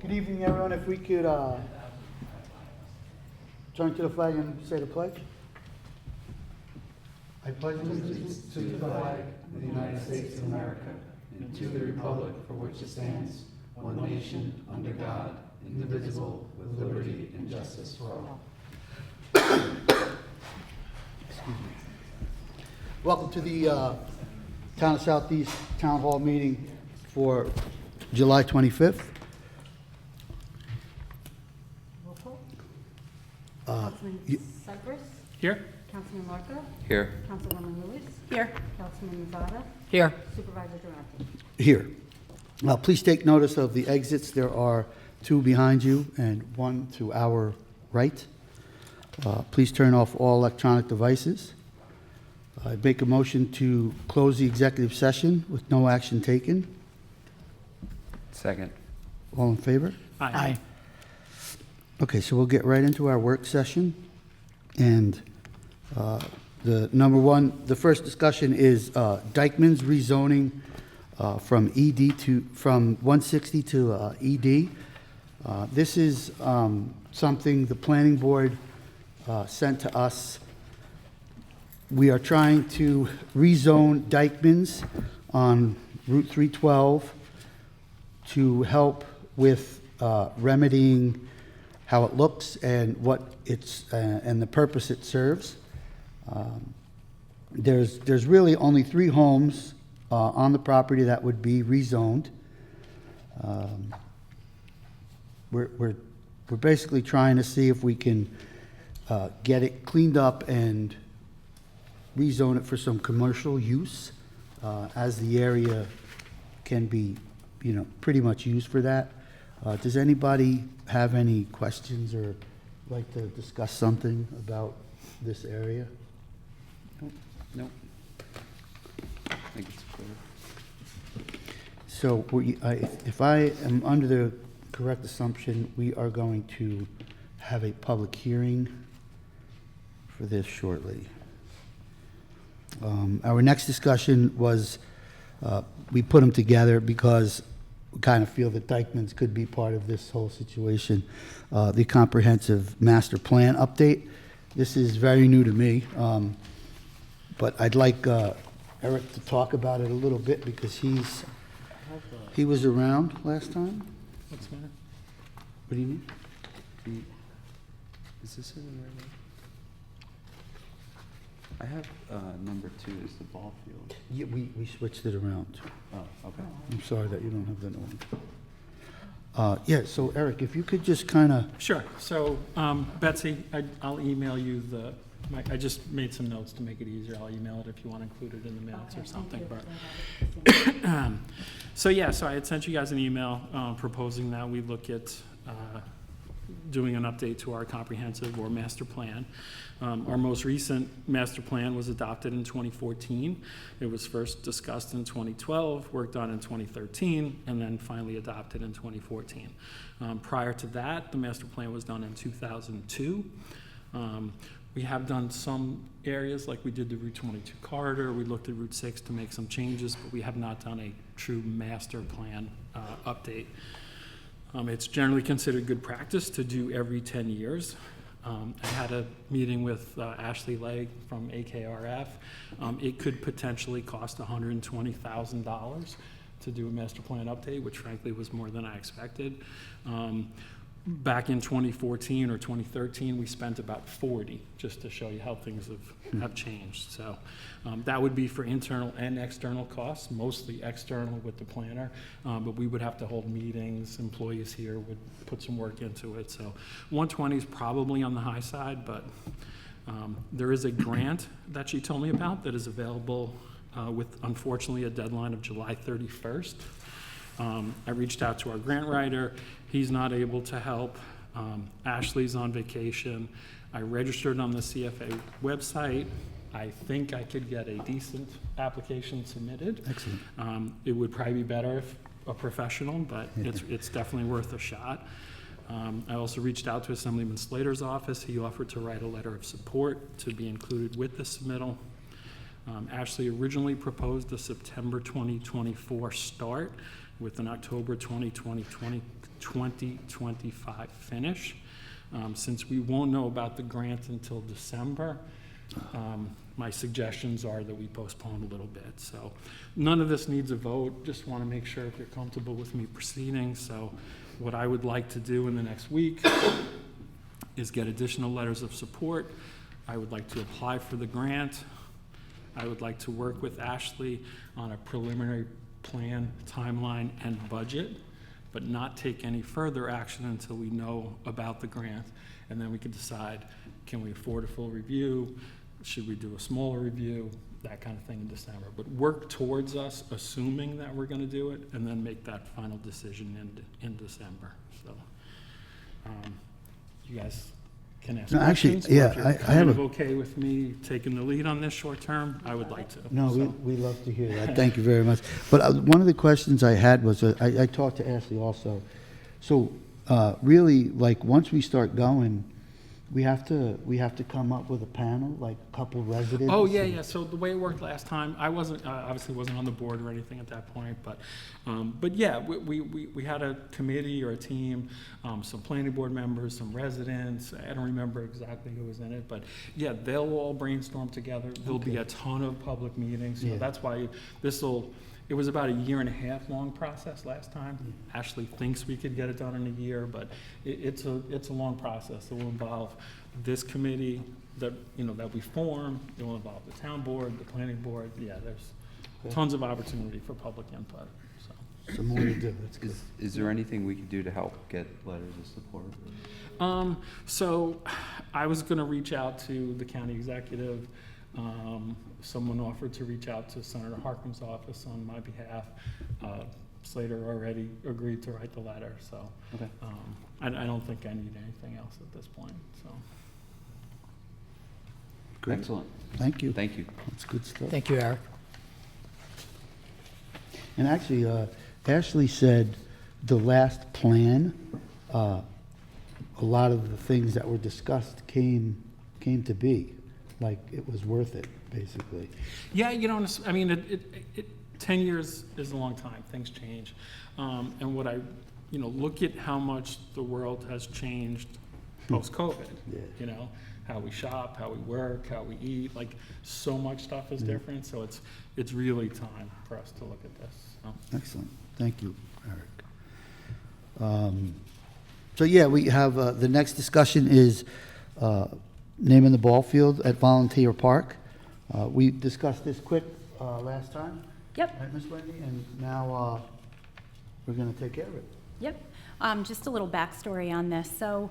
Good evening, everyone. If we could turn to the flag and say the pledge. I pledge allegiance To the flag of the United States of America and to the republic for which it stands, one nation, under God, indivisible, with liberty and justice for all. Welcome to the Town of Southeast Town Hall meeting for July 25th. Roll call. Uh, Councilman you- Cypress. Here? Councilman Larka. Here. Councilwoman Lewis. Here. Councilman Nazada. Here. Supervisor Durante. Here. Please take notice of the exits. There are two behind you and one to our right. Please turn off all electronic devices. I make a motion to close the executive session with no action taken. Second. All in favor? Aye. Okay, so we'll get right into our work session. And the first discussion is Dykeman's rezoning from from 160 to ED. This is something the planning board sent to us. We are trying to rezone Dykeman's on Route 312 to help with remedying how it looks and what it's and the purpose it serves. There's really only 3 homes on the property that would be rezoned. We're basically trying to see if we can get it cleaned up and rezone it for some commercial use, as the area can be, pretty much used for that. Does anybody have any questions or like to discuss something about this area? Nope. I think it's clear. So if I am under the correct assumption, we are going to have a public hearing for this shortly. Our next discussion was, we put them together because we kind of feel that Dykeman's could be part of this whole situation. The comprehensive master plan update. This is very new to me, but I'd like Eric to talk about it a little bit because he was around last time. What's the matter? What do you mean? Is this in the right way? I have number 2 is the ball field. Yeah, we switched it around. Oh, okay. I'm sorry that you don't have that one. Yeah, so Eric, if you could just kind of, Sure. So, Betsy, I'll email you I just made some notes to make it easier. I'll email it if you want to include it in the minutes or something. But so I had sent you guys an email proposing that we look at doing an update to our comprehensive or master plan. Our most recent master plan was adopted in 2014. It was first discussed in 2012, worked on in 2013, and then finally adopted in 2014. Prior to that, the master plan was done in 2002. We have done some areas, like we did the Route 22 corridor. We looked at Route 6 to make some changes, but we have not done a true master plan update. It's generally considered good practice to do every 10 years. I had a meeting with Ashley Legg from AKRF. It could potentially cost $120,000 to do a master plan update, which frankly was more than I expected. Back in 2014 or 2013, we spent about 40, just to show you how things have changed. So that would be for internal and external costs, mostly external with the planner, but we would have to hold meetings, employees here would put some work into it. So 120 is probably on the high side, but there is a grant that she told me about that is available with, unfortunately, a deadline of July 31st. I reached out to our grant writer. He's not able to help. Ashley's on vacation. I registered on the CFA website. I think I could get a decent application submitted. excellent. It would probably be better if a professional, but it's definitely worth a shot. I also reached out to Assemblyman Slater's office. He offered to write a letter of support to be included with the submittal. Ashley originally proposed a September 2024 start. with an October 2025 finish. Since we won't know about the grant until December, my suggestions are that we postpone a little bit. So none of this needs a vote. Just want to make sure if you're comfortable with me proceeding. So what I would like to do in the next week is get additional letters of support. I would like to apply for the grant. I would like to work with Ashley on a preliminary plan, timeline, and budget, but not take any further action until we know about the grant. And then we can decide, can we afford a full review? Should we do a smaller review? That kind of thing in December. But work towards us assuming that we're gonna do it, and then make that final decision in December. So, you guys can ask No, actually, questions. Or yeah, if you're I have kind of a- okay with me taking the lead on this short term, I would like to. No, So- we love to hear that. Thank you very much. But one of the questions I had was, I talked to Ashley also. So really, like, once we start going, we have to come up with a panel, like a couple residents? Oh, yeah, and- yeah. So the way it worked last time, I wasn't, obviously wasn't on the board or anything at that point, but yeah, we had a committee or a team, some planning board members, some residents. I don't remember exactly who was in it, but yeah, they'll all brainstorm together. There'll be a ton of public meetings. So Yeah. that's why it was about a 1.5 year long process last time. Ashley thinks we could get it done in a year, but it's a long process. It will involve this committee that we form. It will involve the town board, the planning board. Yeah, there's tons of opportunity for public input, so. Some more to do, that's good. Is there anything we can do to help get letters of support? So I was gonna reach out to the county executive. Someone offered to reach out to Senator Harkin's office on my behalf. Slater already agreed to write the letter, so. Okay. I don't think I need anything else at this point, so. Great. Excellent. Thank you. Thank you. That's good stuff. Thank you, Eric. And actually, Ashley said the last plan, a lot of the things that were discussed came to be. Like, it was worth it, basically. Yeah, I mean, 10 years is a long time. Things change. And what look at how much the world has changed post-COVID. Yeah. How we shop, how we work, how we eat, like, so much stuff is different. So it's really time for us to look at this, so. Excellent. Thank you, Eric. So, yeah, we have, the next discussion is naming the ball field at Volunteer Park. We discussed this quick last time. Yep, Right, Ms. Wendy? And now we're going to take care of it. yep. Just a little backstory on this. So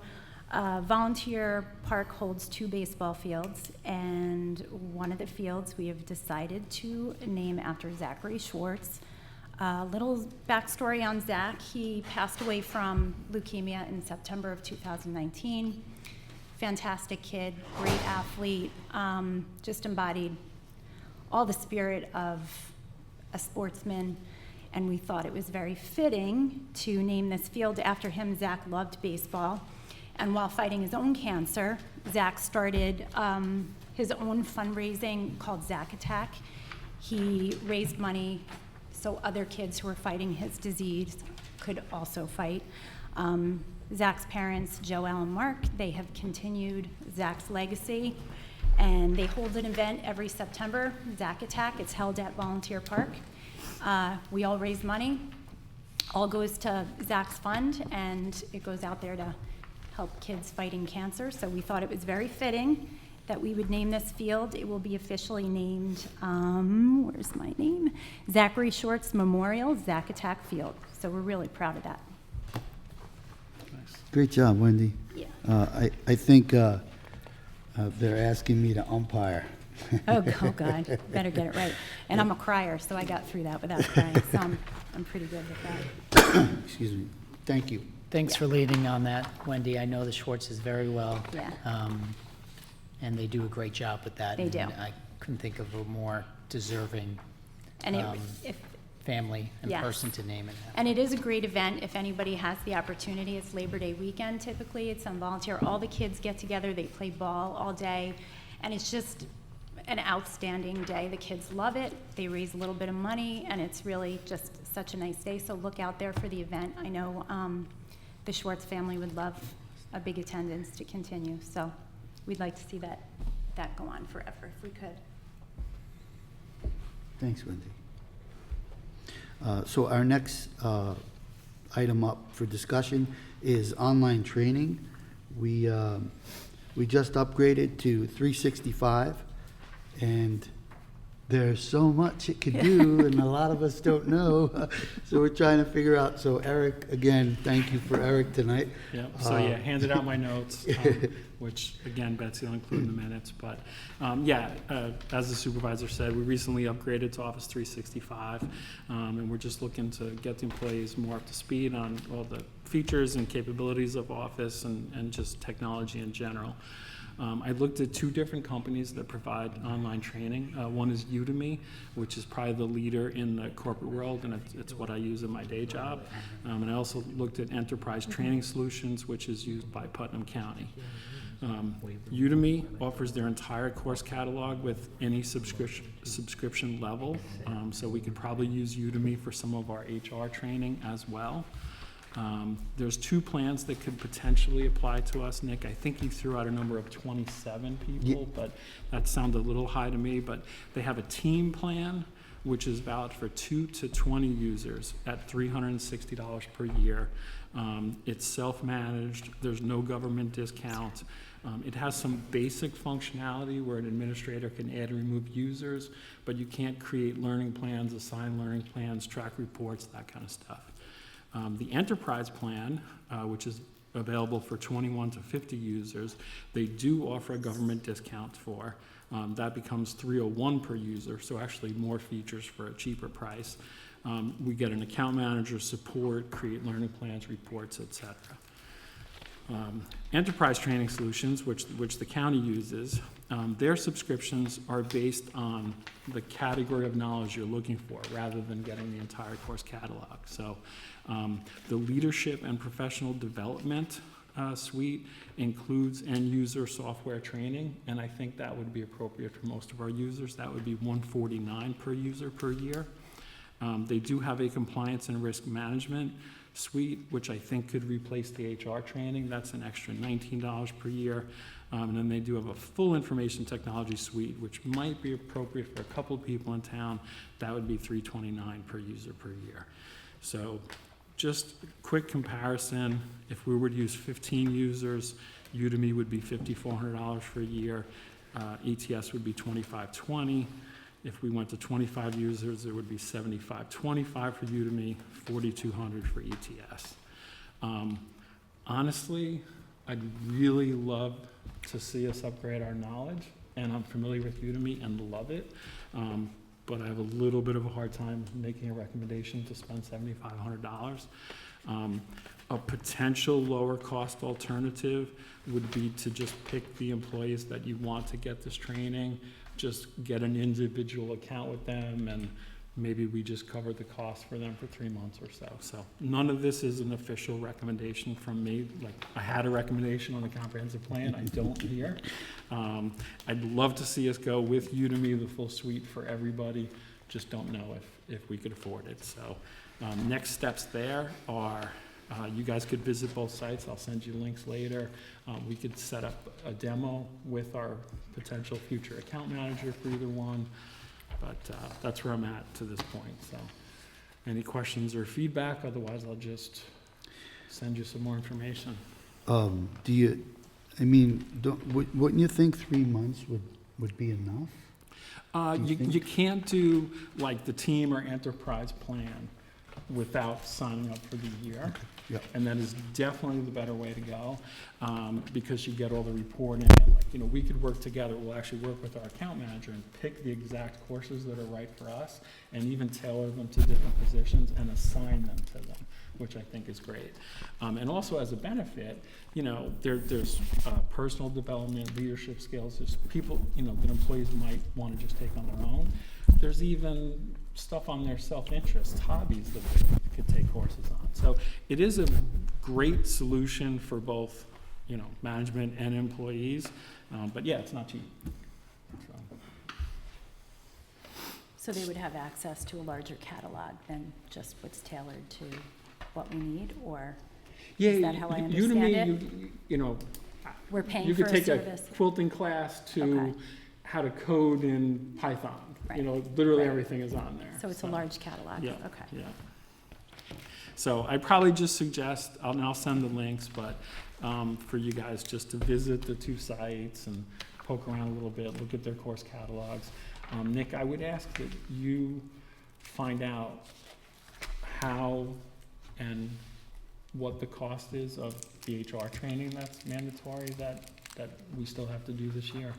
Volunteer Park holds 2 baseball fields, and one of the fields we have decided to name after Zachary Schwartz. Little backstory on Zach. He passed away from leukemia in September of 2019. Fantastic kid, great athlete, just embodied all the spirit of a sportsman, and we thought it was very fitting to name this field after him. Zach loved baseball, and while fighting his own cancer, Zach started his own fundraising called Zach Attack. He raised money so other kids who were fighting his disease could also fight. Zach's parents, Joelle and Mark, they have continued Zach's legacy, and they hold an event every September, Zach Attack. It's held at Volunteer Park. We all raise money. All goes to Zach's fund, and it goes out there to help kids fighting cancer. So we thought it was very fitting that we would name this field. It will be officially named, where's my name? Zachary Schwartz Memorial Zach Attack Field. So we're really proud of that. Nice. Great job, Wendy. Yeah. I think they're asking me to umpire. Oh, God, better get it right. And I'm a crier, so I got through that without crying, so I'm pretty good with that. Excuse me. Thank you. Thanks for leading on that, Wendy. I know the Schwartzes very well. Yeah. And they do a great job with that. They do. And I couldn't think of a more deserving And Um, if family and Yes. person to name it after. And it is a great event if anybody has the opportunity. It's Labor Day weekend typically. It's on volunteer. All the kids get together. They play ball all day. And it's just an outstanding day. The kids love it. They raise a little bit of money, and it's really just such a nice day, so look out there for the event. I know the Schwartz family would love a big attendance to continue, so we'd like to see that go on forever if we could. Thanks, Wendy. So our next item up for discussion is online training. We just upgraded to 365, and there's so much it could do, and a lot of us don't know. So we're trying to figure out. So Eric, again, thank you for Eric tonight. Yeah, so yeah, handed out my notes, which again, Betsy will include in the minutes. But as the supervisor said, we recently upgraded to Office 365, and we're just looking to get the employees more up to speed on all the features and capabilities of Office and just technology in general. I looked at two different companies that provide online training. One is Udemy, which is probably the leader in the corporate world, and it's what I use in my day job. And I also looked at Enterprise Training Solutions, which is used by Putnam County. Udemy offers their entire course catalog with any subscription level, so we could probably use Udemy for some of our HR training as well. There's two plans that could potentially apply to us, Nick. I think you threw out a number of 27 people, but that sounded a little high to me. But they have a team plan, which is valid for 2 to 20 users at $360 per year. It's self-managed. There's no government discount. It has some basic functionality where an administrator can add and remove users, but you can't create learning plans, assign learning plans, track reports, that kind of stuff. The enterprise plan, which is available for 21 to 50 users, they do offer a government discount for. That becomes $301 per user, so actually more features for a cheaper price. We get an account manager, support, create learning plans, reports, etc. Enterprise Training Solutions, which the county uses, their subscriptions are based on the category of knowledge you're looking for rather than getting the entire course catalog. So the leadership and professional development suite includes end-user software training, and I think that would be appropriate for most of our users. That would be $149 per user per year. They do have a compliance and risk management suite, which I think could replace the HR training. That's an extra $19 per year. And then they do have a full information technology suite, which might be appropriate for a couple of people in town. That would be $329 per user per year. So just a quick comparison, if we were to use 15 users, Udemy would be $5,400 for a year. ETS would be $2,520. If we went to 25 users, it would be $7,525 for Udemy, $4,200 for ETS. Honestly, I'd really love to see us upgrade our knowledge, and I'm familiar with Udemy and love it, but I have a little bit of a hard time making a recommendation to spend $7,500. A potential lower cost alternative would be to just pick the employees that you want to get this training, just get an individual account with them, and maybe we just cover the cost for them for 3 months or so. So none of this is an official recommendation from me. Like, I had a recommendation on the comprehensive plan, I don't here. I'd love to see us go with Udemy, the full suite for everybody, just don't know if we could afford it. So next steps there are, you guys could visit both sites. I'll send you links later. We could set up a demo with our potential future account manager for either one. But that's where I'm at to this point. So any questions or feedback? Otherwise, I'll just send you some more information. Wouldn't you think 3 months would be enough? You can't do like the team or enterprise plan without signing up for the year. Okay. Yep. And that is definitely the better way to go, because you get all the reporting. And we could work together. We'll actually work with our account manager and pick the exact courses that are right for us, and even tailor them to different positions and assign them to them, which I think is great. And also as a benefit, there's personal development, leadership skills. There's people, that employees might want to just take on their own. There's even stuff on their self-interest, hobbies that they could take courses on. So it is a great solution for both, management and employees. But yeah, it's not cheap. So they would have access to a larger catalog than just what's tailored to what we need, or Yeah, Is that how I you to understand me, you know, we're paying you for could a take a service? quilting class to Okay. how to code in Python. You Right. know, literally Right. everything is on there. So it's a large catalog? Yeah, Okay. yeah. So I'd probably just suggest, and I'll send the links, but for you guys just to visit the two sites and poke around a little bit, look at their course catalogs. Nick, I would ask that you find out how and what the cost is of the HR training that's mandatory that we still have to do this year.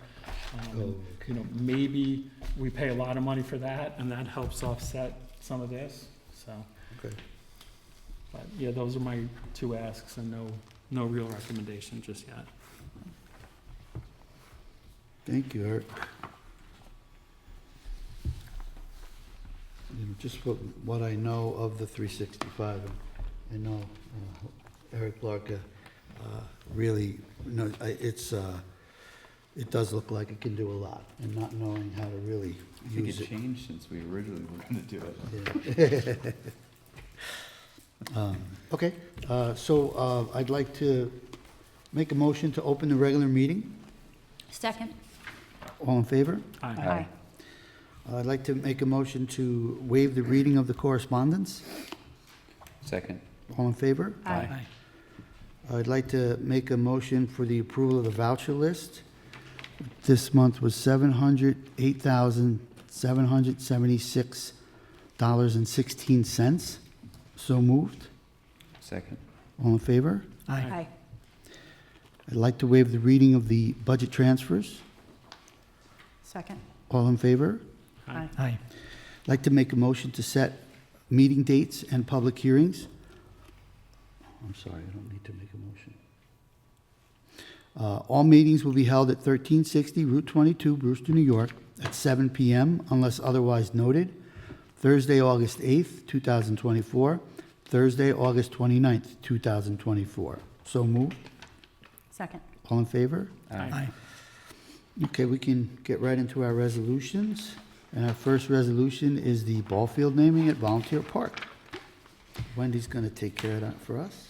You know, maybe we pay a lot of money for that, and that helps offset some of this, so. Okay. But, yeah, those are my two asks, and no real recommendation just yet. Thank you, Eric. You know, just what I know of the 365, I know Eric Larka really, it does look like it can do a lot, and not knowing how to really I think use it it. changed since we originally were gonna do it. Yeah. Okay, so I'd like to make a motion to open the regular meeting. Second? All in favor? Aye. I'd like to make a motion to waive the reading of the correspondence. Second. All in favor? Aye. I'd like to make a motion for the approval of the voucher list. This month was $708,776.16. So moved. Second. All in favor? Aye. I'd like to waive the reading of the budget transfers. Second? All in favor? Aye. Aye. I'd like to make a motion to set meeting dates and public hearings. I'm sorry, I don't need to make a motion. All meetings will be held at 1360 Route 22, Brewster, New York, at 7 p.m. unless otherwise noted. Thursday, August 8th, 2024. Thursday, August 29th, 2024. So moved. Second? All in favor? Aye. Okay, we can get right into our resolutions. And our first resolution is the ball field naming at Volunteer Park. Wendy's going to take care of that for us.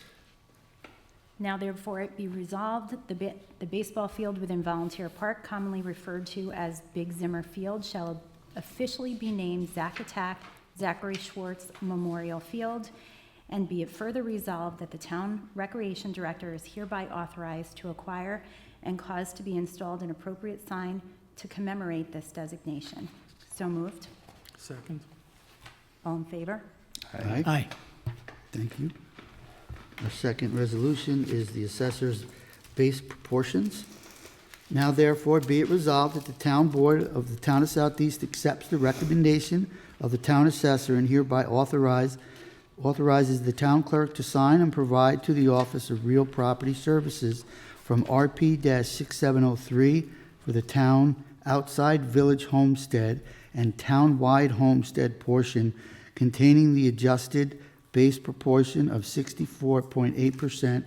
Now therefore it be resolved, the baseball field within Volunteer Park, commonly referred to as Big Zimmer Field, shall officially be named Zack Attack Zachary Schwartz Memorial Field, and be it further resolved that the town recreation director is hereby authorized to acquire and cause to be installed an appropriate sign to commemorate this designation. So moved. Second? All in favor? Aye. Thank you. Our second resolution is the assessor's base proportions. Now therefore be it resolved that the town board of the town of Southeast accepts the recommendation of the town assessor and hereby authorizes the town clerk to sign and provide to the Office of Real Property Services from RP-6703 for the town outside village homestead and town-wide homestead portion containing the adjusted base proportion of 64.8%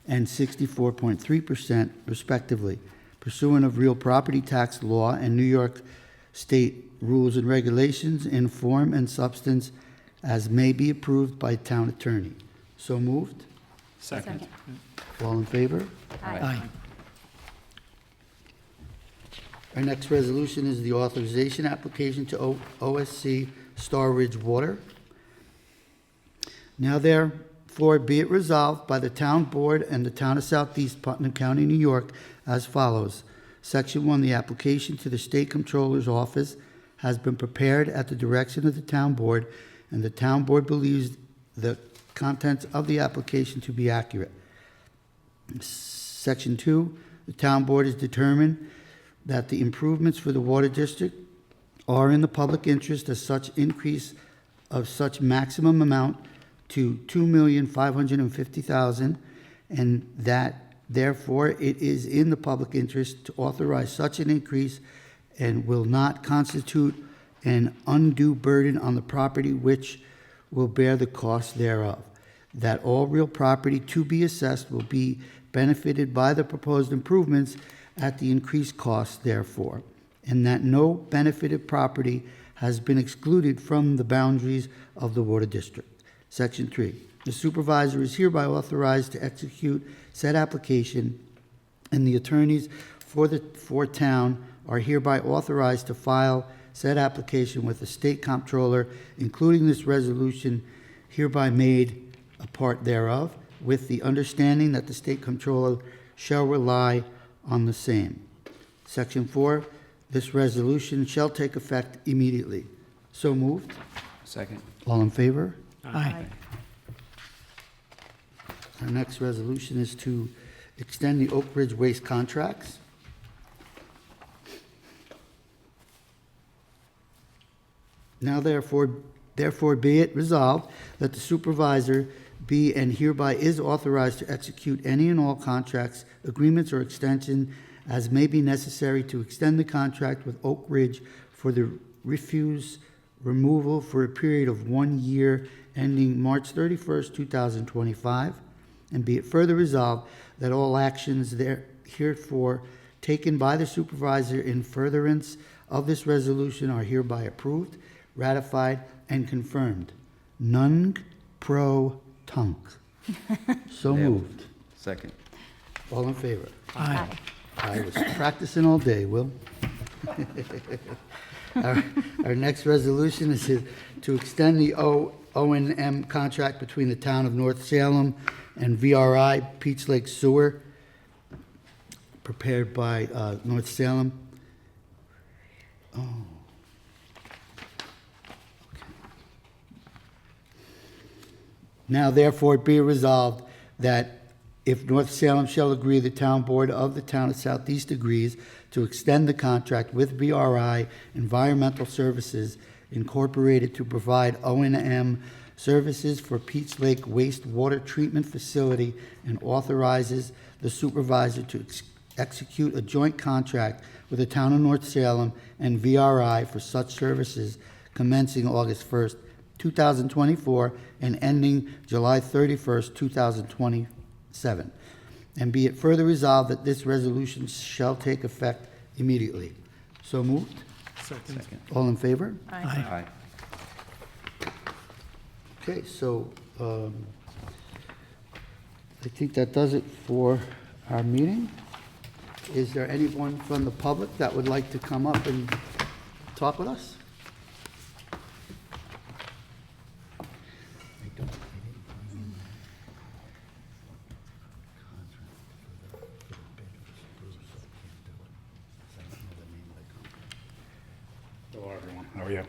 and 64.3% respectively, pursuant of real property tax law and New York State rules and regulations in form and substance as may be approved by town attorney. So moved. Second? All in favor? Aye. Our next resolution is the authorization application to OSC Star Ridge Water. Now therefore be it resolved by the town board and the town of Southeast Putnam County, New York, as follows. Section 1, the application to the State Comptroller's Office has been prepared at the direction of the town board, and the town board believes the contents of the application to be accurate. Section 2, the town board has determined that the improvements for the water district are in the public interest as such increase of such maximum amount to $2,550,000, and that therefore it is in the public interest to authorize such an increase and will not constitute an undue burden on the property which will bear the cost thereof. That all real property to be assessed will be benefited by the proposed improvements at the increased cost therefore, and that no benefited property has been excluded from the boundaries of the water district. Section 3, the supervisor is hereby authorized to execute said application, and the attorneys for town are hereby authorized to file said application with the state comptroller, including this resolution hereby made a part thereof, with the understanding that the state comptroller shall rely on the same. Section 4, this resolution shall take effect immediately. So moved. Second. All in favor? Aye. Our next resolution is to extend the Oak Ridge Waste contracts. Now therefore be it resolved that the supervisor be and hereby is authorized to execute any and all contracts, agreements, or extension as may be necessary to extend the contract with Oak Ridge for the refuse removal for a period of 1 year ending March 31st, 2025. And be it further resolved that all actions there heretofore taken by the supervisor in furtherance of this resolution are hereby approved, ratified, and confirmed. Nunc pro tunc. So Nailed. moved. Second. All in favor? Aye. I was practicing all day, Will. Our next resolution is to extend the O&M contract between the town of North Salem and VRI Peach Lake Sewer, prepared by North Salem. Oh. Okay. Now therefore be resolved that if North Salem shall agree, the town board of the town of Southeast agrees to extend the contract with VRI Environmental Services Incorporated to provide O&M services for Peach Lake Wastewater Treatment Facility, and authorizes the supervisor to execute a joint contract with the town of North Salem and VRI for such services commencing August 1st, 2024, and ending July 31st, 2027. And be it further resolved that this resolution shall take effect immediately. So moved. Second. All in favor? Aye. Okay, so I think that does it for our meeting. Is there anyone from the public that would like to come up and talk with us? Hello, everyone. How are you?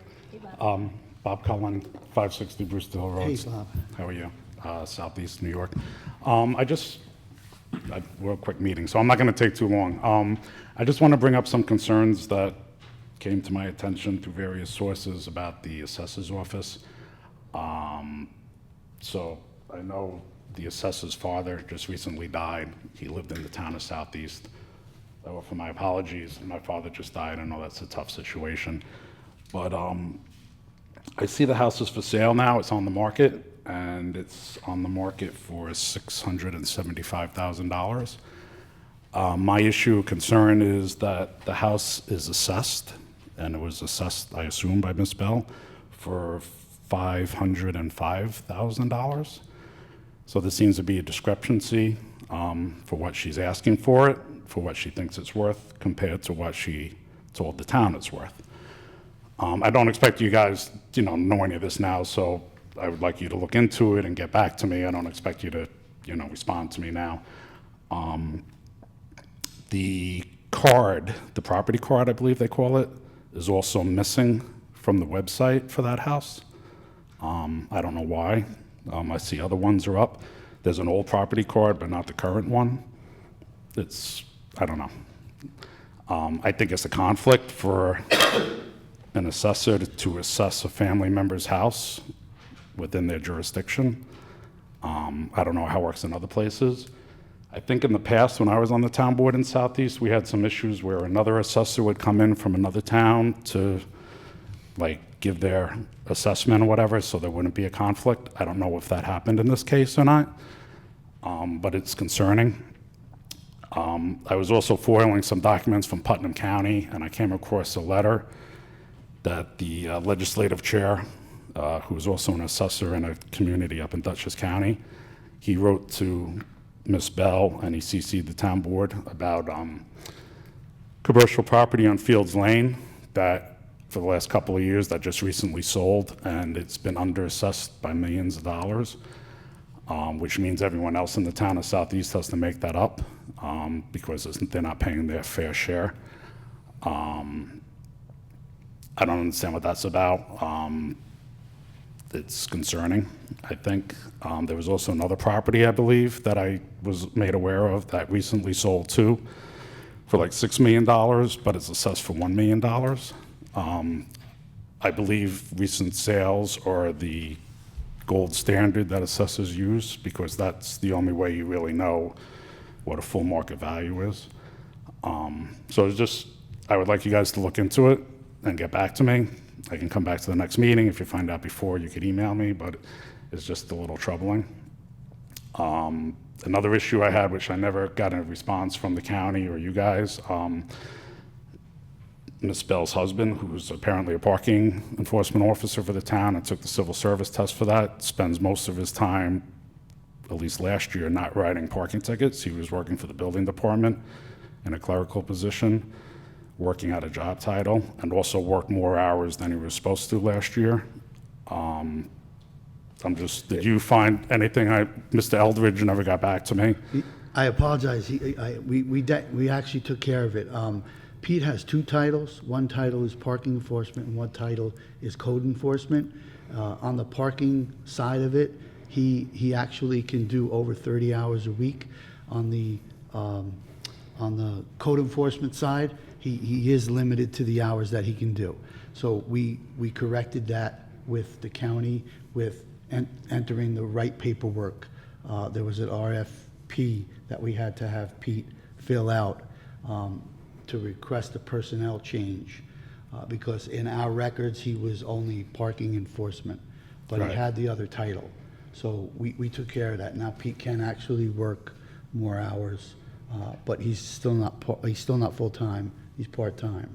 Bob Cullen, 560 Brewster Hill Road. Hey, Bob. How are you? Southeast New York. We're a quick meeting, so I'm not going to take too long. I just want to bring up some concerns that came to my attention through various sources about the assessor's office. So I know the assessor's father just recently died. He lived in the town of Southeast. I offer my apologies. My father just died. I know that's a tough situation. But I see the house is for sale now. It's on the market, and it's on the market for $675,000. My concern is that the house is assessed, and it was assessed, I assume, by Ms. Bell, for $505,000. So there seems to be a discrepancy for what she's asking for it, for what she thinks it's worth, compared to what she told the town it's worth. I don't expect you guys, know any of this now, so I would like you to look into it and get back to me. I don't expect you to, respond to me now. The card, the property card, I believe they call it, is also missing from the website for that house. I don't know why. I see other ones are up. There's an old property card, but not the current one. I don't know. I think it's a conflict for an assessor to assess a family member's house within their jurisdiction. I don't know how it works in other places. I think in the past, when I was on the town board in Southeast, we had some issues where another assessor would come in from another town to give their assessment or whatever, so there wouldn't be a conflict. I don't know if that happened in this case or not, but it's concerning. I was also foiling some documents from Putnam County, and I came across a letter that the legislative chair, who is also an assessor in a community up in Dutchess County, he wrote to Ms. Bell and he CC'd the town board about commercial property on Fields Lane that for the last couple of years that just recently sold, and it's been underassessed by millions of dollars, which means everyone else in the town of Southeast has to make that up because they're not paying their fair share. I don't understand what that's about. It's concerning, I think. There was also another property, I believe, that I was made aware of that recently sold too for like $6 million, but it's assessed for $1 million. I believe recent sales are the gold standard that assessors use because that's the only way you really know what a full market value is. So it's just, I would like you guys to look into it and get back to me. I can come back to the next meeting. If you find out before, you could email me, but it's just a little troubling. Another issue I had, which I never got a response from the county or you guys, Ms. Bell's husband, who's apparently a parking enforcement officer for the town and took the civil service test for that, spends most of his time, at least last year, not writing parking tickets. He was working for the building department in a clerical position, working at a job title, and also worked more hours than he was supposed to last year. Did you find anything? Mr. Eldridge never got back to me. I apologize. We actually took care of it. Pete has two titles. One title is parking enforcement and one title is code enforcement. On the parking side of it, he actually can do over 30 hours a week. On the code enforcement side, he is limited to the hours that he can do. So we corrected that with the county with entering the right paperwork. There was an RFP that we had to have Pete fill out to request a personnel change because in our records he was only parking enforcement, but Right. he had the other title. So we took care of that. Now Pete can actually work more hours, but he's still not full-time. He's part-time.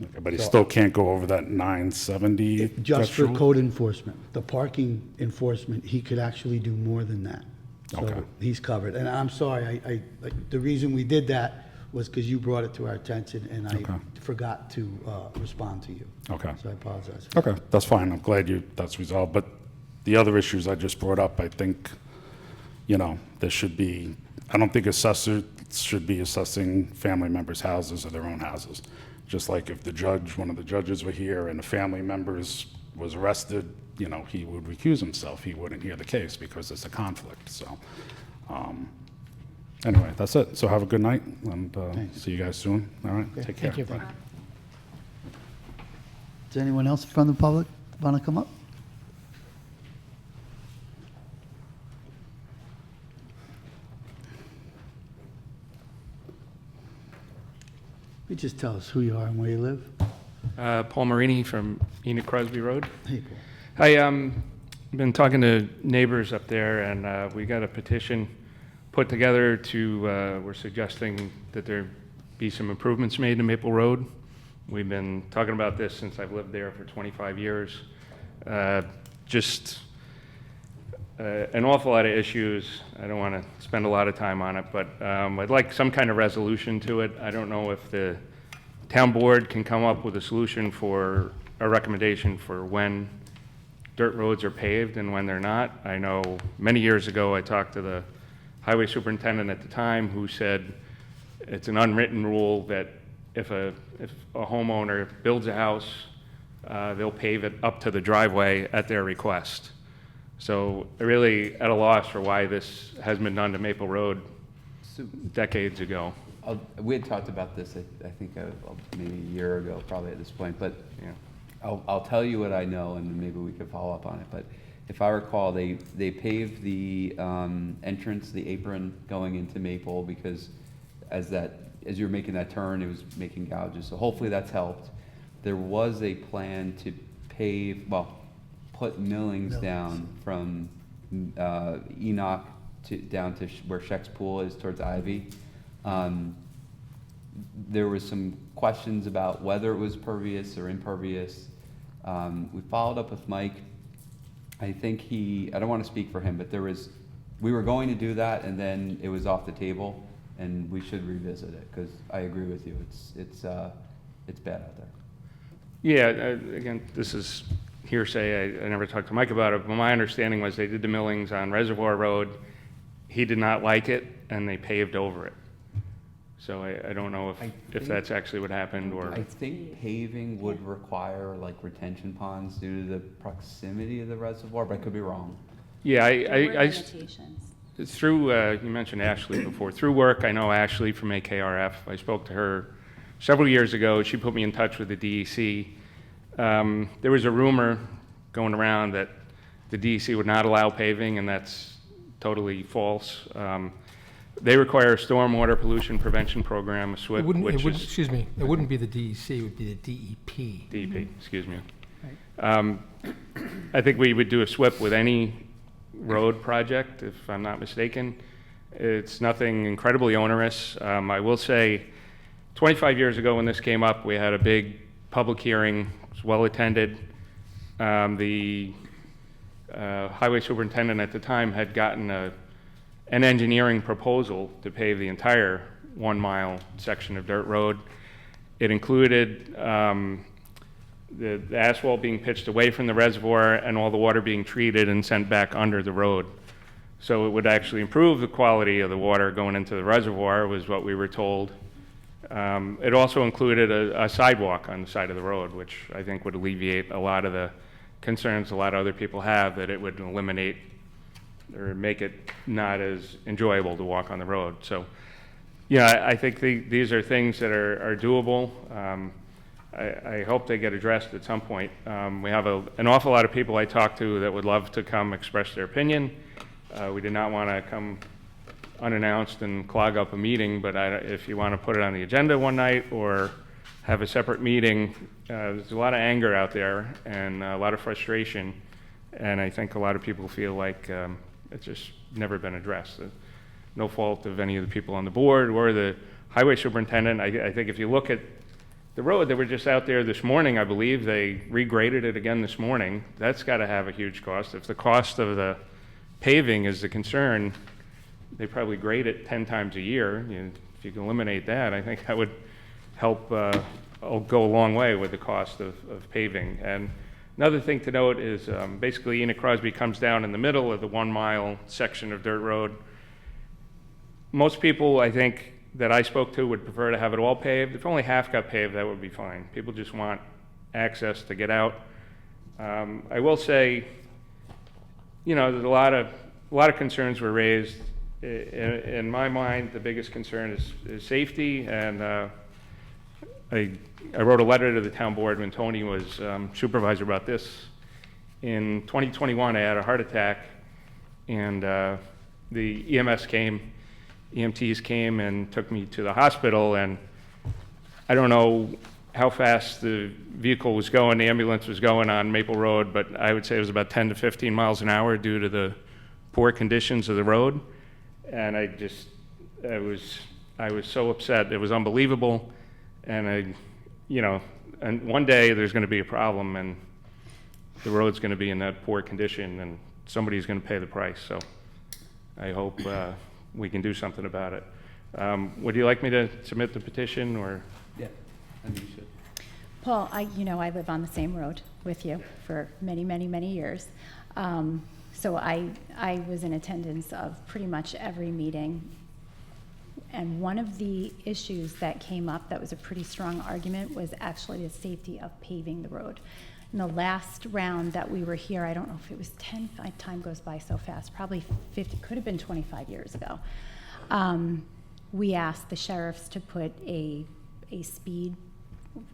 Okay, but he So- still can't go over that 970 Just for threshold? code enforcement. The parking enforcement, he could actually do more than that. Okay. So he's covered. And I'm sorry, the reason we did that was because you brought it to our attention and I Okay. forgot to respond to you. Okay. So I apologize. Okay, that's fine. I'm glad that's resolved. But the other issues I just brought up, I think, there should be, I don't think assessors should be assessing family members' houses or their own houses. Just like if one of the judges were here and a family members was arrested, he would recuse himself. He wouldn't hear the case because it's a conflict. So, anyway, that's it. So have a good night and Thanks. see you guys soon. All right, take care. Thank you. Bye. Does anyone else from the public want to come up? You just tell us who you are and where you live. Paul Marini from Enid Crosby Road. Hey, Paul. Hi, been talking to neighbors up there, and we got a petition put together we're suggesting that there be some improvements made to Maple Road. We've been talking about this since I've lived there for 25 years. Just an awful lot of issues. I don't want to spend a lot of time on it, but I'd like some kind of resolution to it. I don't know if the town board can come up with a solution for a recommendation for when dirt roads are paved and when they're not. I know many years ago I talked to the highway superintendent at the time who said it's an unwritten rule that if a homeowner builds a house, they'll pave it up to the driveway at their request. So really at a loss for why this hasn't been done to Maple Road decades ago. We had talked about this, I think, maybe a year ago, probably at this point, but Yeah. I'll tell you what I know, and maybe we could follow up on it. But if I recall, they paved the entrance, the apron going into Maple, because as you're making that turn, it was making gouges. So hopefully that's helped. There was a plan to put millings down from Enoch down to where Sheck's Pool is towards Ivy. There was some questions about whether it was pervious or impervious. We followed up with Mike. I think I don't want to speak for him, but we were going to do that, and then it was off the table, and we should revisit it, because I agree with you, it's bad out there. Yeah, again, this is hearsay. I never talked to Mike about it, but my understanding was they did the millings on Reservoir Road. He did not like it, and they paved over it. So I don't know I if think- that's actually what happened, or, I think paving would require like retention ponds due to the proximity of the reservoir, but I could be wrong. yeah, There were I limitations. through, you mentioned Ashley before, through work, I know Ashley from AKRF. I spoke to her several years ago. She put me in touch with the DEC. There was a rumor going around that the DEC would not allow paving, and that's totally false. They require a stormwater pollution prevention program, a SWIP, which is Excuse me, it wouldn't be the DEC, it would be the DEP. DEP, excuse me. I think we would do a SWIP with any road project, if I'm not mistaken. It's nothing incredibly onerous. I will say, 25 years ago when this came up, we had a big public hearing. It was well attended. The highway superintendent at the time had gotten an engineering proposal to pave the entire 1 mile section of dirt road. It included the asphalt being pitched away from the reservoir and all the water being treated and sent back under the road. So it would actually improve the quality of the water going into the reservoir, was what we were told. It also included a sidewalk on the side of the road, which I think would alleviate a lot of the concerns a lot of other people have, that it would eliminate or make it not as enjoyable to walk on the road. So, yeah, I think these are things that are doable. I hope they get addressed at some point. We have an awful lot of people I talk to that would love to come express their opinion. We did not want to come unannounced and clog up a meeting, but if you want to put it on the agenda one night or have a separate meeting, there's a lot of anger out there and a lot of frustration, and I think a lot of people feel like it's just never been addressed. No fault of any of the people on the board or the highway superintendent. I think if you look at the road, they were just out there this morning, I believe. They regraded it again this morning. That's got to have a huge cost. If the cost of the paving is the concern, they probably grade it 10 times a year. If you can eliminate that, I think that would help go a long way with the cost of paving. And another thing to note is basically Enoch Crosby comes down in the middle of the 1 mile section of dirt road. Most people, I think, that I spoke to would prefer to have it all paved. If only half got paved, that would be fine. People just want access to get out. I will say, there's a lot of concerns were raised. In my mind, the biggest concern is safety, and I wrote a letter to the town board when Tony was supervisor about this. In 2021, I had a heart attack, and the EMTs came and took me to the hospital, and I don't know how fast the vehicle was going, the ambulance was going on Maple Road, but I would say it was about 10 to 15 miles an hour due to the poor conditions of the road. And I was so upset. It was unbelievable. And and one day there's going to be a problem, and the road's going to be in that poor condition, and somebody's going to pay the price. So I hope we can do something about it. Would you like me to submit the petition, or? Yeah, I think you should. Paul, I live on the same road with you for many, many, many years. So I was in attendance of pretty much every meeting. And one of the issues that came up that was a pretty strong argument was actually the safety of paving the road. In the last round that we were here, I don't know if it was 10, time goes by so fast, probably 50, could have been 25 years ago. We asked the sheriffs to put a speed,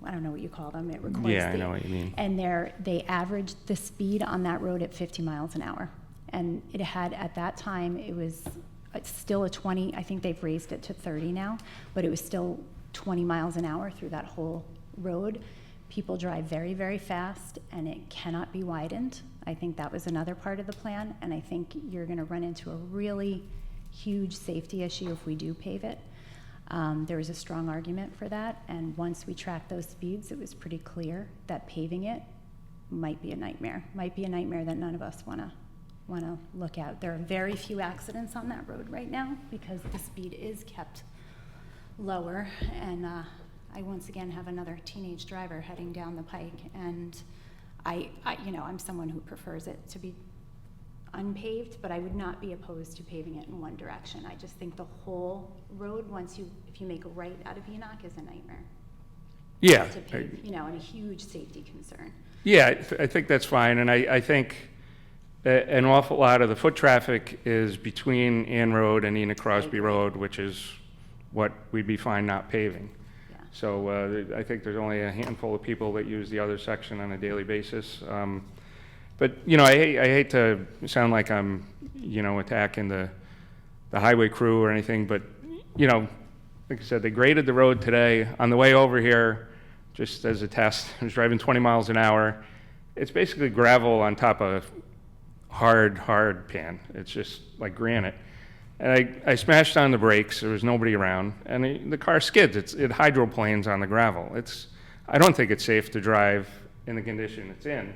I don't know what you call them, it records Yeah, I know what you mean. And they averaged the speed on that road at 50 miles an hour. And it had, at that time, it's still a 20, I think they've raised it to 30 now, but it was still 20 miles an hour through that whole road. People drive very, very fast, and it cannot be widened. I think that was another part of the plan, and I think you're gonna run into a really huge safety issue if we do pave it. There was a strong argument for that, and once we tracked those speeds, it was pretty clear that paving it might be a nightmare. Might be a nightmare that none of us wanna look at. There are very few accidents on that road right now because the speed is kept lower. And I once again have another teenage driver heading down the pike, and I'm someone who prefers it to be unpaved, but I would not be opposed to paving it in one direction. I just think the whole road, if you make a right out of Enoch, is a nightmare Yeah. to pave, and a huge safety concern. Yeah, I think that's fine, and I think an awful lot of the foot traffic is between Ann Road and Enoch Crosby Road, which is what we'd be fine not paving. Yeah. So I think there's only a handful of people that use the other section on a daily basis. But, I hate to sound like I'm, attacking the highway crew or anything, but, like I said, they graded the road today. On the way over here, just as a test, I was driving 20 miles an hour. It's basically gravel on top of hard pan. It's just like granite. And I smashed on the brakes. There was nobody around, and the car skids. It hydroplanes on the gravel. I don't think it's safe to drive in the condition it's in.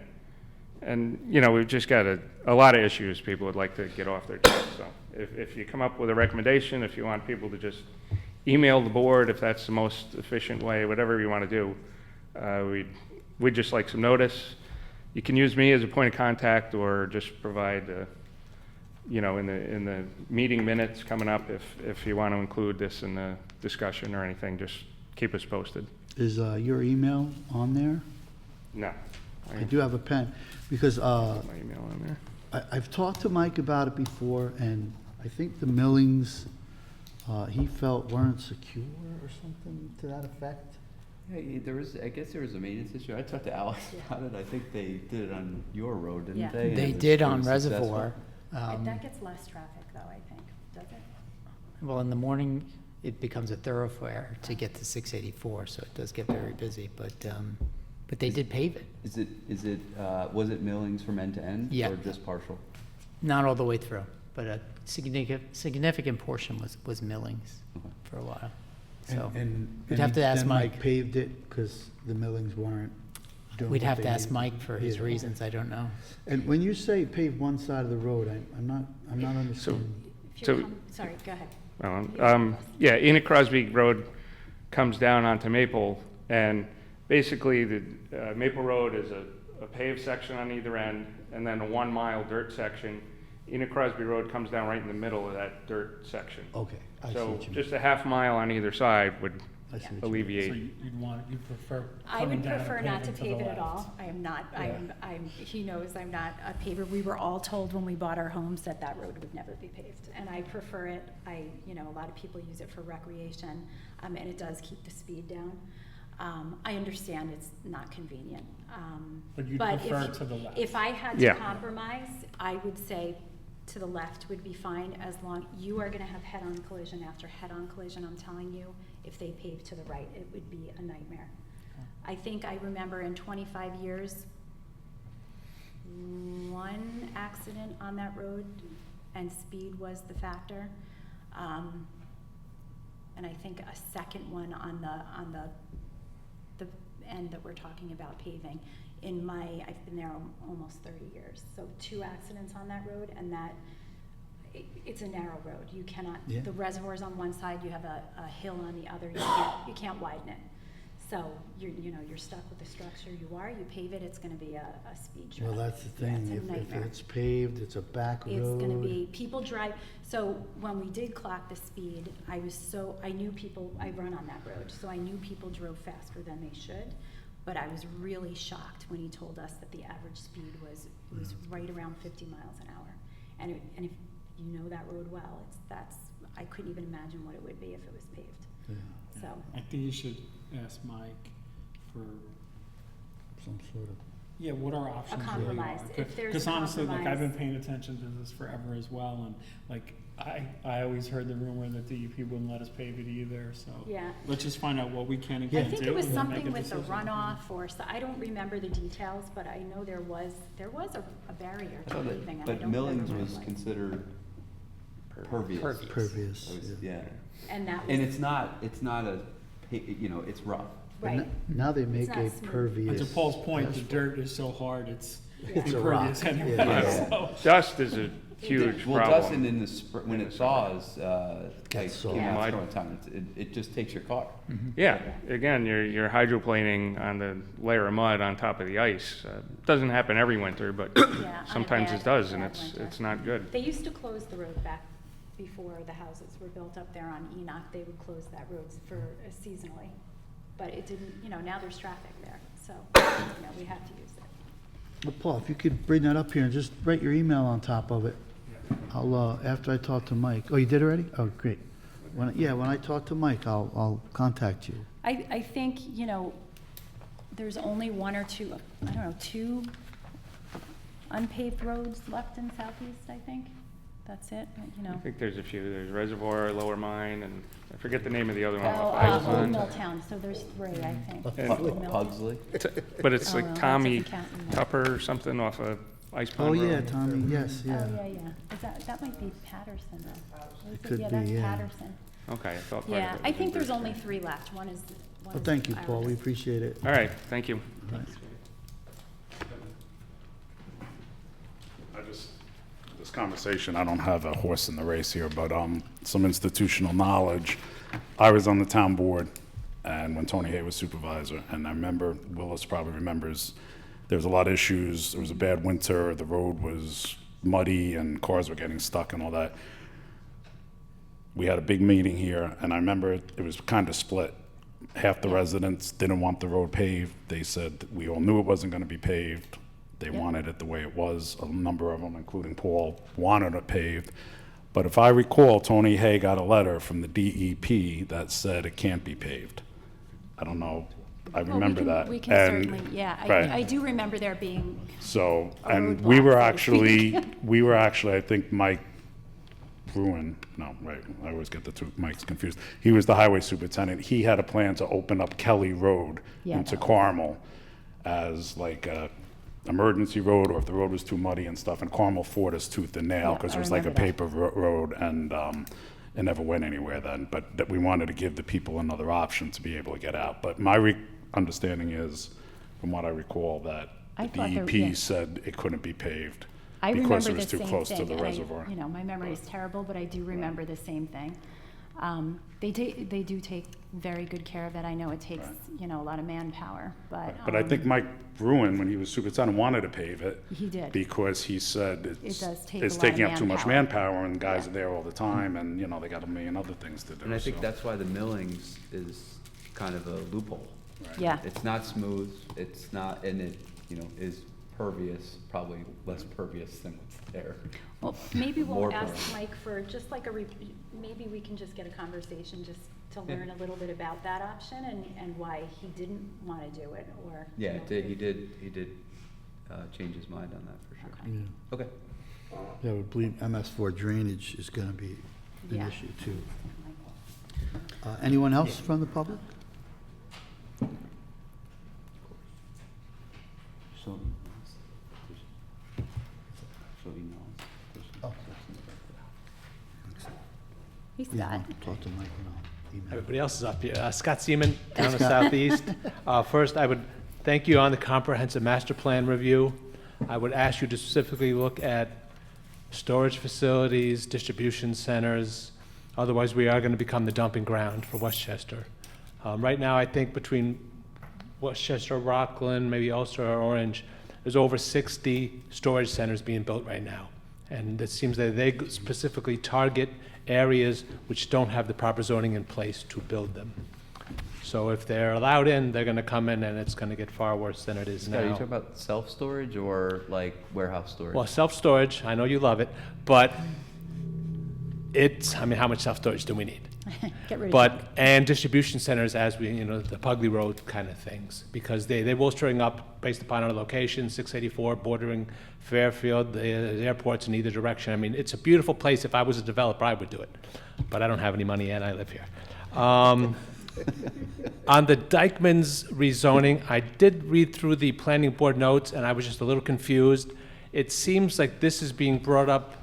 And, we've just got a lot of issues people would like to get off their chest. So if you come up with a recommendation, if you want people to just email the board, if that's the most efficient way, whatever you want to do, we'd just like some notice. You can use me as a point of contact, or just provide, in the meeting minutes coming up, if you want to include this in the discussion or anything, just keep us posted. Is your email on there? No. I do have a pen, because My email on there. I've talked to Mike about it before, and I think the millings, he felt weren't secure or something to that effect. Yeah, I guess there was a maintenance issue. I talked to Alex about it. I think they did it on your road, didn't Yeah. they? And They it was did pretty on successful. Reservoir. That gets less traffic though, I think, does it? Well, in the morning, it becomes a thoroughfare to get to 684, so it does get very busy, but they did pave it. Was it millings from end to end? Yeah. Or just partial? Not all the way through, but a significant portion was millings Okay. for a while. So And we'd have to ask then Mike. paved it because the millings weren't doing We'd what have they to ask needed. Mike for his Yeah. reasons, I don't know. And when you say pave one side of the road, I'm not understanding. If So- you're sorry, go ahead. Yeah, Enoch Crosby Road comes down onto Maple, and basically the Maple Road is a paved section on either end, and then a 1 mile dirt section. Enoch Crosby Road comes down right in the middle of that dirt section. Okay, I see So what you mean. just a half mile on either side would I see what you mean. So alleviate. you'd prefer I coming would down and prefer not to paving pave it the at left. all. I am not, he knows I'm not a paver. We were all told when we bought our homes that that road would never be paved. And I prefer it. A lot of people use it for recreation, and it does keep the speed down. I understand it's not convenient. But you'd if- prefer to the left. If I had to Yeah. compromise, I would say to the left would be fine, as long, you are gonna have head-on collision after head-on collision, I'm telling you. If they pave to the right, it would be a nightmare. I think I remember in 25 years, one accident on that road, and speed was the factor. And I think a second one on the end that we're talking about paving. I've been there almost 30 years, so 2 accidents on that road, and it's a narrow road. You cannot, Yeah. the reservoir's on one side, you have a hill on the other, you can't widen it. So you're stuck with the structure you are, you pave it, it's gonna be a speed trap. Well, that's the Yeah, thing, it's a if nightmare. it's paved, it's a back road. It's gonna be, people drive, so when we did clock the speed, I knew people, I run on that road, so I knew people drove faster than they should, but I was really shocked when he told us that the average speed was right around 50 miles an hour. And if you know that road well, I couldn't even imagine what it would be if it was paved, Yeah, so. I think you should ask Mike for, some sort of, yeah, what our options really are. compromise. If there's Because honestly, like, I've been compromise. paying attention to this forever as well, and like, I always heard the rumor that DEP wouldn't let us pave it either, so. Yeah. Let's just find out what we can and I can't do. think it was and then make something a with the decision. runoff, or, I don't remember the details, but I know there was a barrier I to thought paving, and I but don't remember millings what it was considered pervious. pervious. It was- Yeah. Yeah. And that And was, it's not it's rough. Right. Now they make not a smooth. pervious. To Paul's point, the dirt is so hard, it's It's a impervious rock. anyway, Yeah. so. Dust is a huge Well, dust problem. in the when it thaws, like, soft. you know, Mud. throwing time, it just takes your car. Yeah, again, you're hydroplaning on the layer of mud on top of the ice. Doesn't happen every winter, but Yeah, on a sometimes bad- it does, and bad winter. it's not good. They used to close the road back before the houses were built up there on Enoch. They would close that road for seasonally. But it didn't, you know, now there's traffic there, so, you know, we have to use it. Well, Paul, if you could bring that up here and just write your email on top of it. I'll, after I talk to Mike. Oh, you did already? Oh, great. When I talk to Mike, I'll contact you. I think, you know, there's only one or two, I don't know, two unpaved roads left in Southeast, I think. That's it, you I know. think there's a few. There's Reservoir, Lower Mine, and I forget the name of the other one. Oh, off Ice Old Pond. Milltown, so there's three, I think. Pu- Pugsley? But it's Oh, like well, that Tommy doesn't count in there. Tupper or something off of Ice Oh, Pond yeah, Road. Tommy, yes, Oh, yeah. yeah. Is that might be Patterson, though. What is It could Yeah, be, that's yeah. Patterson. Okay, I thought part of Yeah, it I was in think there's Bridgeport. only three left. One is. Well, thank you, Paul, we Iris. appreciate it. All right, thank you. This conversation, I don't have a horse in the race here, but some institutional knowledge. I was on the town board, and when Tony Hay was supervisor, and I remember, Willis probably remembers, there was a lot of issues. There was a bad winter, the road was muddy, and cars were getting stuck and all that. We had a big meeting here, and I remember it was kind of split. Half the residents didn't want the road paved. They said, we all knew it wasn't going to be paved. They wanted it the way it was. A number of them, including Paul, wanted it paved. But if I recall, Tony Hay got a letter from the DEP that said it can't be paved. I don't know. I Well, we remember can- that. We can And- certainly, yeah. right. I do remember there being, So, A and roadblock, we were so to actually, speak. we were actually, I think Mike Bruin, no, right, I always get the two Mikes confused. He was the highway superintendent. He had a plan to open up Kelly Road Yeah, into that was- Carmel as like a emergency road, or if the road was too muddy and stuff, and Carmel fought us tooth and nail, Yeah, because I it was like a remember that. paper road, and it never went anywhere then. But that we wanted to give the people another option to be able to get out. But my understanding is, from what I recall, that I the thought there- DEP yeah. said it couldn't be paved I because remember it was the too same close to thing. the and I- reservoir. You know, my memory is terrible, but I do remember the same thing. They do take very good care of it. I know it takes, you know, a lot of manpower, but. But I think Mike Bruin, when he was superintendent, wanted to pave it. He did. Because he said does take it's a lot of taking up too much manpower. manpower, and guys Yeah. are there all the time, and, you know, they got a million other things to do. And I think so. that's why the millings is kind of a loophole. Yeah. It's not smooth, it's not, and it, you know, is pervious, probably less pervious than what's there. Well, maybe More we'll ask permanent. Mike for just like maybe we can just get a conversation just to Yeah. learn a little bit about that option and why he didn't want to do it, or. Yeah, you know, he did change his mind on that for sure. Okay. Yeah. Okay. Yeah, I would believe MS4 drainage is gonna be an Yeah. issue too. Anyone else from the public? So, oh, Hey, yeah, Scott. I'll talk to Mike and I'll email. Everybody else is up here. Scott Seaman, down in the Scott. southeast. First, I would thank you on the comprehensive master plan review. I would ask you to specifically look at storage facilities, distribution centers. Otherwise, we are going to become the dumping ground for Westchester. Right now, I think between Westchester, Rockland, maybe Ulster or Orange, there's over 60 storage centers being built right now. And it seems that they specifically target areas which don't have the proper zoning in place to build them. So if they're allowed in, they're gonna come in and it's gonna get far worse than it is Scott, are you now. talking about self-storage or like warehouse storage? Well, self-storage, I know you love it, but I mean, how much self-storage do we need? Get rid of But, and distribution centers as we, you know, the Pugly Road kind of things, because they will string up based upon our location, 684 bordering Fairfield, the airport's in either direction. I mean, it's a beautiful place. If I was a developer, I would do it. But I don't have any money and I live here. On the Dykeman's rezoning, I did read through the planning board notes and I was just a little confused. It seems like this is being brought up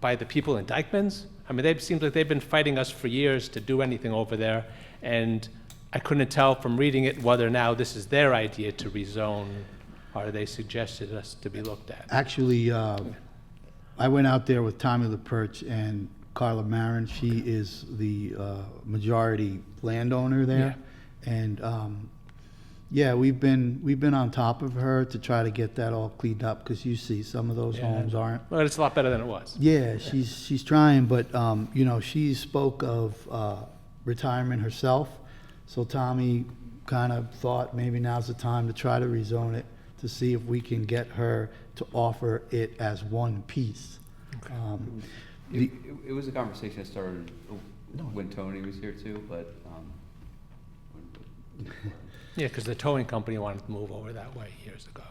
by the people in Dykeman's. I mean, it seems like they've been fighting us for years to do anything over there. And I couldn't tell from reading it whether now this is their idea to rezone, or they suggested us to be looked at. Actually, I went out there with Tommy LaPerch and Carla Marin. She is the majority landowner there. And, yeah, we've been on top of her to try to get that all cleaned up, because you see, some of those Yeah. homes aren't. Well, it's a lot better than it was. Yeah, she's trying, but, you know, she spoke of retirement herself. So Tommy kind of thought maybe now's the time to try to rezone it, to see if we can get her to offer it as one piece. It was a conversation that started when Tony was here too, but, Yeah, because the towing company wanted to move over that way years ago.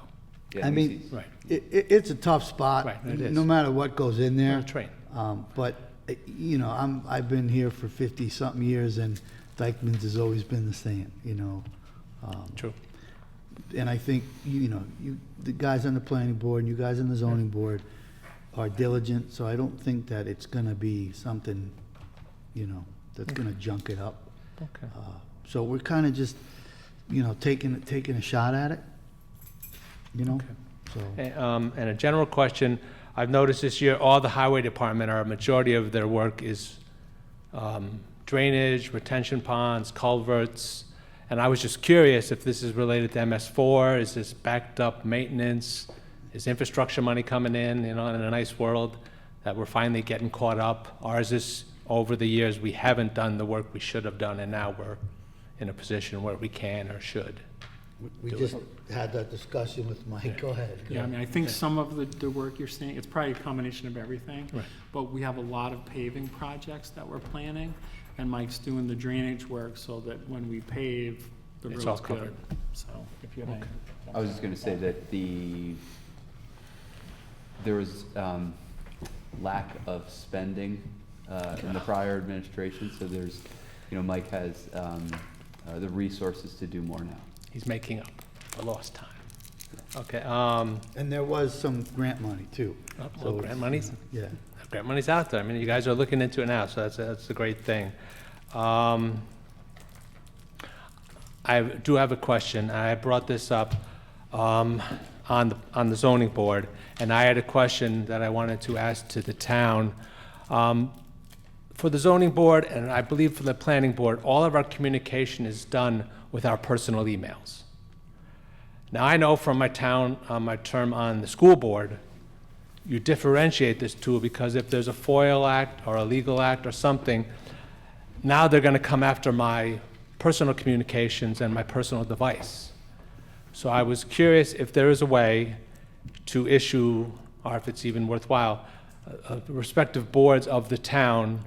yeah, I we mean, see- Right. It's a tough spot. Right, it is. No matter what goes in there. On a train. But, you know, I've been here for 50-something years, and Dykeman's has always been the same, you know. True. And I think, you know, the guys on the planning board and you guys on the zoning board are diligent, so I don't think that it's gonna be something, you know, that's gonna junk it up. Okay. So we're kinda just, you know, taking a shot at it, you know? So, And a general question, I've noticed this year, all the highway department, a majority of their work is drainage, retention ponds, culverts, and I was just curious if this is related to MS4, is this backed up maintenance? Is infrastructure money coming in, you know, in a nice world, that we're finally getting caught up? Or is this, over the years, we haven't done the work we should have done, and now we're in a position where we can or should? we just had that discussion with Mike, go ahead. Yeah, I mean, I think some of the work you're seeing, it's probably a combination of everything. Right. But we have a lot of paving projects that we're planning, and Mike's doing the drainage work so that when we pave, the It's road's all good. covered. So, if you have any. I was just gonna say that there was, lack of spending, in the prior administration, so there's, you know, Mike has, the resources to do more now. He's making up for lost time. Okay, And there was some grant money too. well, grant money's, Yeah. grant money's out there. I mean, you guys are looking into it now, so that's a great thing. I do have a question. I brought this up on the zoning board, and I had a question that I wanted to ask to the town. For the zoning board, and I believe for the planning board, all of our communication is done with our personal emails. Now, I know from my term on the school board, you differentiate this two, because if there's a FOIL act or a legal act or something, now they're gonna come after my personal communications and my personal device. So I was curious if there is a way to issue, or if it's even worthwhile, respective boards of the town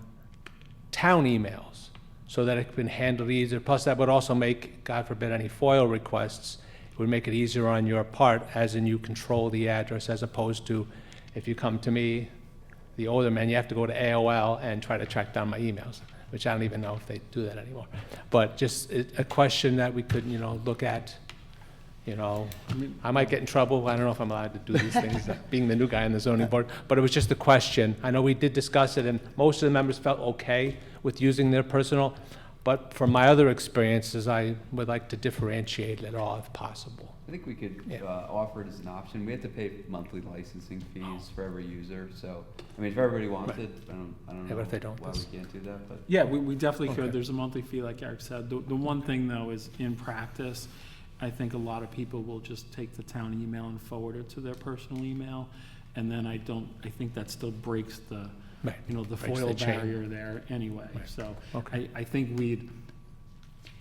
emails, so that it can handle easier. Plus, that would also make, God forbid, any FOIL requests, it would make it easier on your part, as in you control the address, as opposed to, if you come to me, the older man, you have to go to AOL and try to track down my emails, which I don't even know if they do that anymore. But just a question that we could, you know, look at, you know. I might get in trouble, I don't know if I'm allowed to do these things, being the new guy on the zoning board, but it was just a question. I know we did discuss it, and most of the members felt okay with using their personal, but from my other experiences, I would like to differentiate it all if possible. I think we could, Yeah. offer it as an option. We have to pay monthly licensing fees for every user, so, I mean, if everybody wants it, I don't Yeah, know but if they don't, why we that's- can't do that, but. Yeah, we definitely Okay. could. There's a monthly fee, like Eric said. The one thing, though, is in practice, I think a lot of people will just take the town email and forward it to their personal email. And then I think that still breaks the, Right. you know, the Breaks FOIL the chain. barrier there anyway. Right. So Okay. I think we'd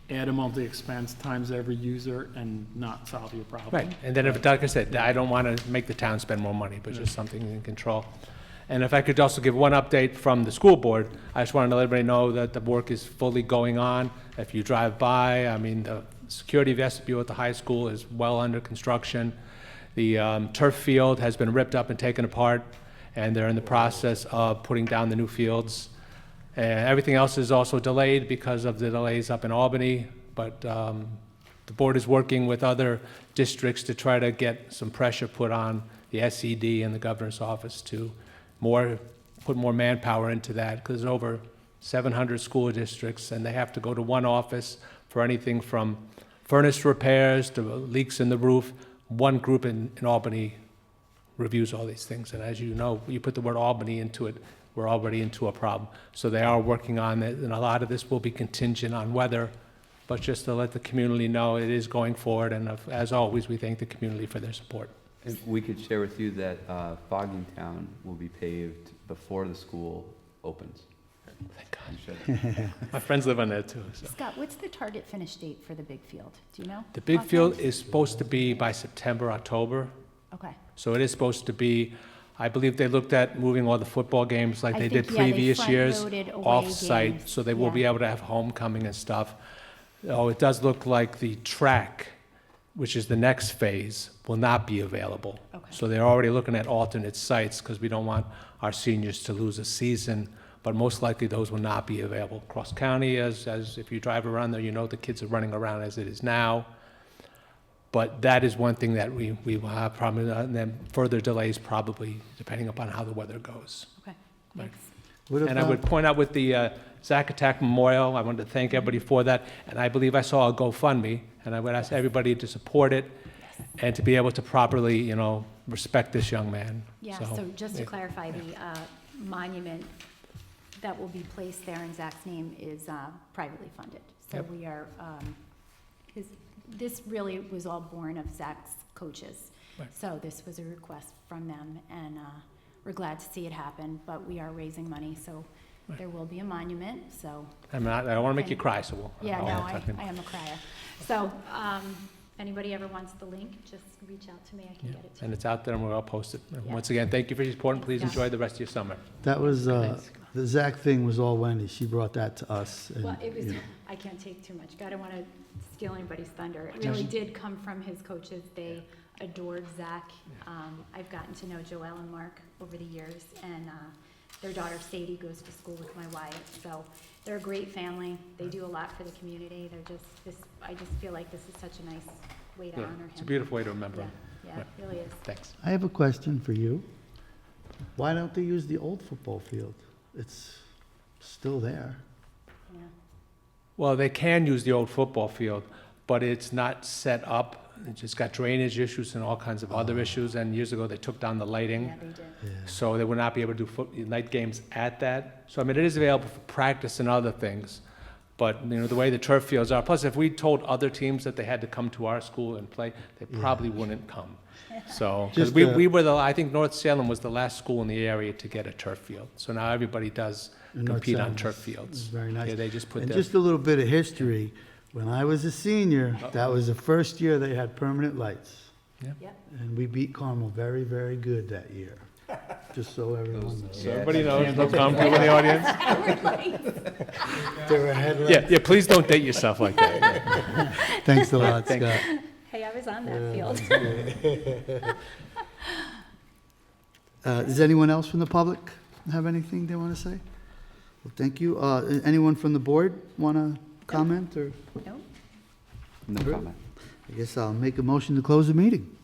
add a monthly expense times every user and not solve your problem. Right, and then if, like I said, I don't want to make the town spend more money, but just something in control. And if I could also give one update from the school board, I just wanted to let everybody know that the work is fully going on. If you drive by, I mean, the security vestibule at the high school is well under construction. The turf field has been ripped up and taken apart, and they're in the process of putting down the new fields. And everything else is also delayed because of the delays up in Albany, but the board is working with other districts to try to get some pressure put on the SED and the governor's office to put more manpower into that, because there's over 700 school districts, and they have to go to one office for anything from furnace repairs to leaks in the roof. One group in Albany reviews all these things, and as you know, you put the word Albany into it, we're already into a problem. So they are working on it, and a lot of this will be contingent on weather, but just to let the community know it is going forward, and as always, we thank the community for their support. If we could share with you that Fogging Town will be paved before the school opens. Thank God. You should. My friends live on there too, so. Scott, what's the target finish date for the big field? Do you know? The big field offhand? is supposed to be by September, October, Okay. so it is supposed to be, I believe they looked at moving all the football games like I they think, did yeah, they previous years, front-loaded away off-site, games. so they will be Yeah. able to have homecoming and stuff. Oh, it does look like the track, which is the next phase, will not be available. Okay. So they're already looking at alternate sites, because we don't want our seniors to lose a season, but most likely those will not be available. Cross county, as if you drive around there, you know the kids are running around as it is now. But that is one thing that we will have probably, and then further delays probably, depending upon how the weather goes. Okay, thanks. What And I about- would point out with the Zack Attack Memorial, I wanted to thank everybody for that, and I believe I saw a GoFundMe, and I would ask everybody to support it and to be able to properly, respect this young man. Yeah, so just to clarify, the monument that will be placed there in Zach's name is privately funded. So Yep. we are, this really was all born of Zach's coaches. Right. So this was a request from them, and we're glad to see it happen, but we are raising money, so Right. there will be a monument, so, I don't want to make you cry, so we'll. yeah, I'll no, talk to I am a crier. So, anybody ever wants the link, just reach out to me, I can get it to you. And it's out there, and we'll all post it. And Yeah. once again, thank you for your support, and please Thanks, enjoy the rest of your summer. That was, the Zach thing was all Wendy. She brought that to us. and, Well, it was, you know. I can't take too much, I don't want to steal anybody's thunder. It really did come from his coaches, they adored Zach. I've gotten to know Joelle and Mark over the years, and their daughter Sadie goes to school with my Wyatt, so they're a great family, they do a lot for the community, I just feel like this is such a nice way to Yeah, honor him. It's a beautiful way to remember Yeah, him. yeah, it really is. Thanks. I have a question for you. Why don't they use the old football field? It's still there. Yeah. Well, they can use the old football field, but it's not set up. It just got drainage issues and all kinds of other issues, and years ago, they took down the lighting. Yeah, they did. Yeah. So they would not be able to do night games at that. So, I mean, it is available for practice and other things, but, the way the turf fields are, plus if we told other teams that they had to come to our school and play, they probably wouldn't come. So, because Just, we were I think North Salem was the last school in the area to get a turf field. So now everybody does And North compete on Salem turf is fields. very nice. Yeah, they just put And their, just a little bit of history. When I was a senior, that was the first year they had permanent lights. Yep. And we beat Carmel very, very good that year. Just so everyone knows. Yeah. everybody knows, no come in the audience. They were ahead. Yeah, please don't date yourself like that. Thanks a lot, Thank you. Scott. Hey, I was on that field. Does anyone else from the public have anything they want to say? Well, thank you. Anyone from the board want to comment, or? Nope. No Good. comment. I guess I'll make a motion to close the meeting.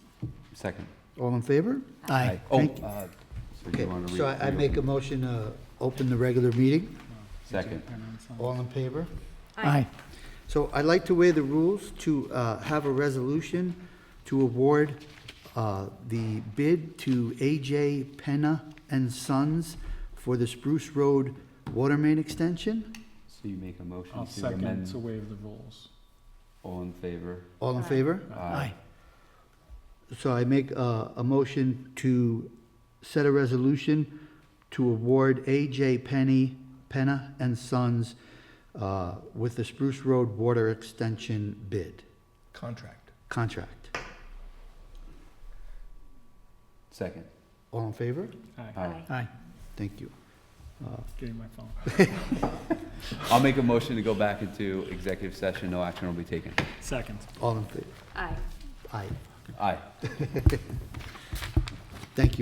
Second. All in favor? Oh, Thank you. so do Okay, you want to so I make a motion to open the regular meeting. Second. All in favor? Aye. So I'd like to waive the rules to have a resolution to award the bid to A.J. Penna and Sons for the Spruce Road water main extension. So you make a motion I'll to second amend. to waive the rules. All in favor? All in Aye. favor? Aye. So I make a motion to set a resolution to award A.J. Penna and Sons with the Spruce Road water extension bid, contract. Second. All in favor? Aye. Aye. Thank you. Give you my phone. I'll make a motion to go back into executive session. No action will be taken. Second. All in favor? Aye. Aye. Aye. Thank you.